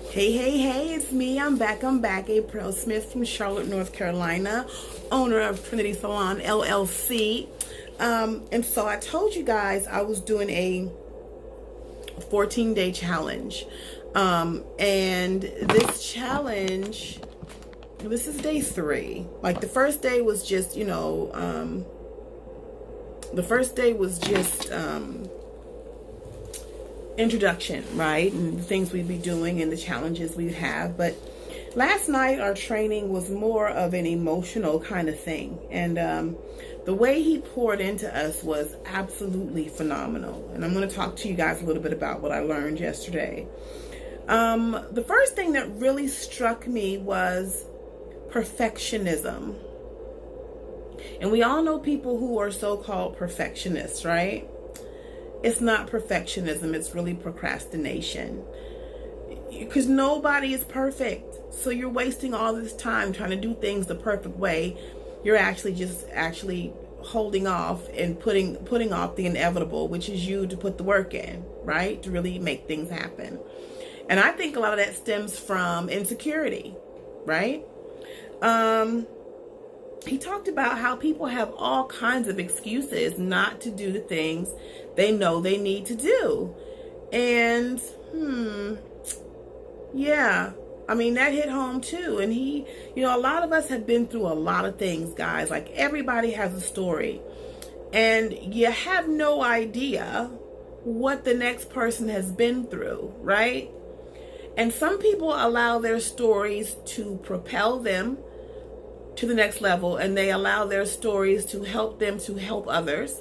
Hey, it's me. I'm back. April Smith from Charlotte, North Carolina, owner of Trinity Salon LLC. And so I told you guys I was doing a 14-day challenge. And this challenge, this is day 3. Like the first day was just, introduction, right? And the things we'd be doing and the challenges we'd have. But last night, our training was more of an emotional kind of thing. And the way he poured into us was absolutely phenomenal. And I'm going to talk to you guys a little bit about what I learned yesterday. The first thing that really struck me was perfectionism. And we all know people who are so-called perfectionists, right? It's not perfectionism, it's really procrastination. Because nobody is perfect. So you're wasting all this time trying to do things the perfect way. You're actually holding off and putting off the inevitable, which is you to put the work in, right? To really make things happen. And I think a lot of that stems from insecurity, right? He talked about how people have all kinds of excuses not to do the things they know they need to do. And, yeah, I mean, that hit home too. And a lot of us have been through a lot of things, guys. Like everybody has a story. And you have no idea what the next person has been through, right? And some people allow their stories to propel them to the next level, and they allow their stories to help them to help others.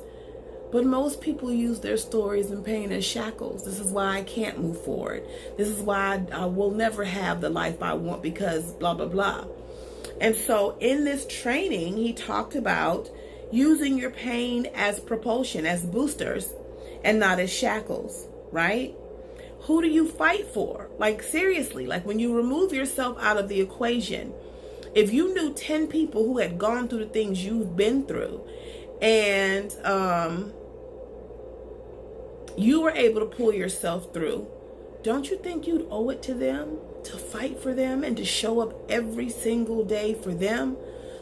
But most people use their stories and pain as shackles. This is why I can't move forward. This is why I will never have the life I want because blah, blah, blah. And so in this training, he talked about using your pain as propulsion, as boosters, and not as shackles, right? Who do you fight for? Like seriously, like when you remove yourself out of the equation, if you knew 10 people who had gone through the things you've been through and you were able to pull yourself through, don't you think you'd owe it to them to fight for them and to show up every single day for them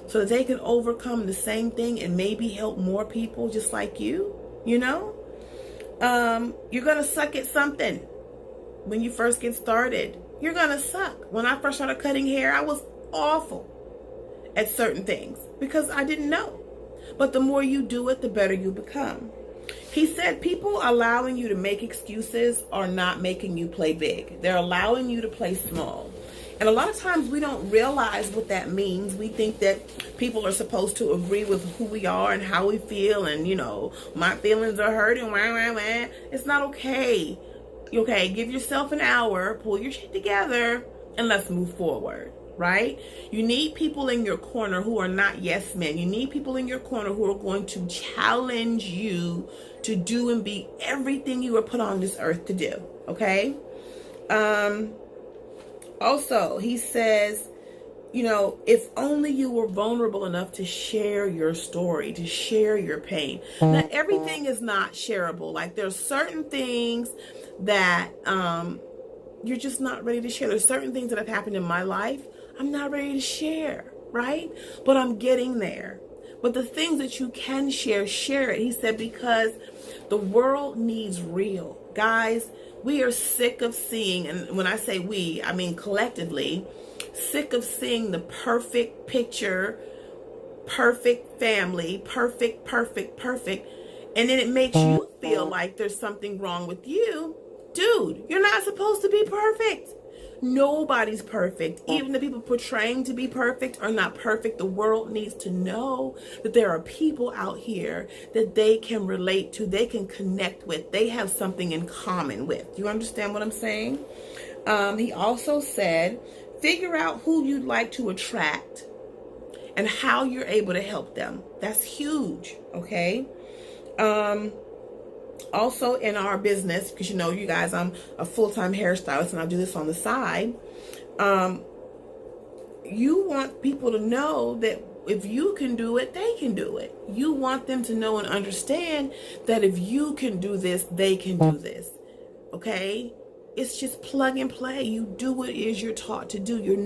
so that they can overcome the same thing and maybe help more people just like you, You're going to suck at something when you first get started. You're going to suck. When I first started cutting hair, I was awful at certain things because I didn't know. But the more you do it, the better you become. He said people allowing you to make excuses are not making you play big. They're allowing you to play small. And a lot of times we don't realize what that means. We think that people are supposed to agree with who we are and how we feel and, my feelings are hurting. It's not okay. Okay, give yourself an hour, pull your shit together, and let's move forward. Right? You need people in your corner who are not yes men. You need people in your corner who are going to challenge you to do and be everything you were put on this earth to do. Okay? Also, he says, if only you were vulnerable enough to share your story, to share your pain. Now, everything is not shareable. Like there's certain things that you're just not ready to share. There's certain things that have happened in my life I'm not ready to share, right? But I'm getting there. But the things that you can share, share it. He said, because the world needs real. Guys, we are sick of seeing, and when I say we, I mean collectively, sick of seeing the perfect picture, perfect family, perfect. And then it makes you feel like there's something wrong with you. Dude, you're not supposed to be perfect. Nobody's perfect. Even the people portraying to be perfect are not perfect. The world needs to know that there are people out here that they can relate to, they can connect with, they have something in common with. You understand what I'm saying? He also said, figure out who you'd like to attract and how you're able to help them. That's huge, okay? Also in our business, because you guys, I'm a full-time hairstylist and I do this on the side. You want people to know that if you can do it, they can do it. You want them to know and understand that if you can do this, they can do this. Okay? It's just plug and play. You do what it is you're taught to do. You're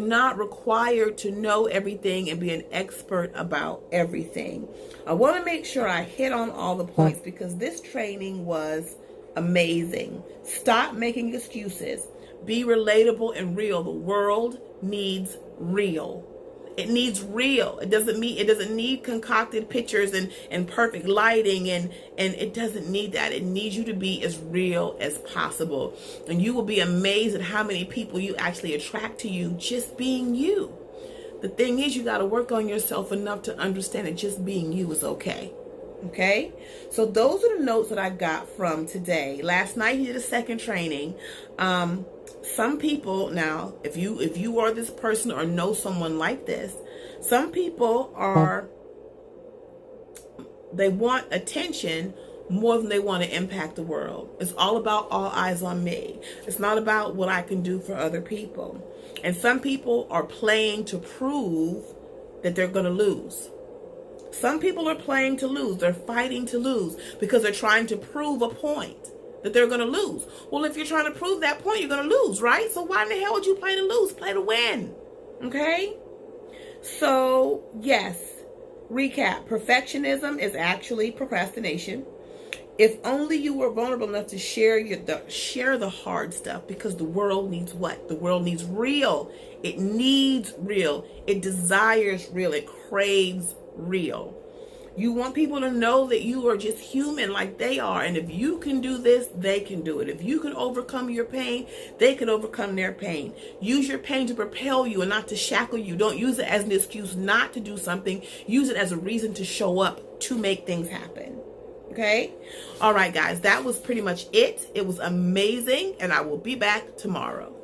not required to know everything and be an expert about everything. I want to make sure I hit on all the points because this training was amazing. Stop making excuses. Be relatable and real. The world needs real. It needs real. It doesn't need concocted pictures and perfect lighting and it doesn't need that. It needs you to be as real as possible. And you will be amazed at how many people you actually attract to you just being you. The thing is, you got to work on yourself enough to understand that just being you is okay. Okay? So those are the notes that I got from today. Last night he did a second training. Some people, now, if you are this person or know someone like this, some people they want attention more than they want to impact the world. It's all about all eyes on me. It's not about what I can do for other people. And some people are playing to prove that they're going to lose. Some people are playing to lose. They're fighting to lose because they're trying to prove a point that they're going to lose. Well, if you're trying to prove that point, you're going to lose, right? So why in the hell would you play to lose? Play to win. Okay? So, yes. Recap. Perfectionism is actually procrastination. If only you were vulnerable enough to share the hard stuff, because the world needs what? The world needs real. It needs real. It desires real. It craves real. You want people to know that you are just human like they are. And if you can do this, they can do it. If you can overcome your pain, they can overcome their pain. Use your pain to propel you and not to shackle you. Don't use it as an excuse not to do something. Use it as a reason to show up to make things happen. Okay? All right, guys. That was pretty much it. It was amazing. And I will be back tomorrow.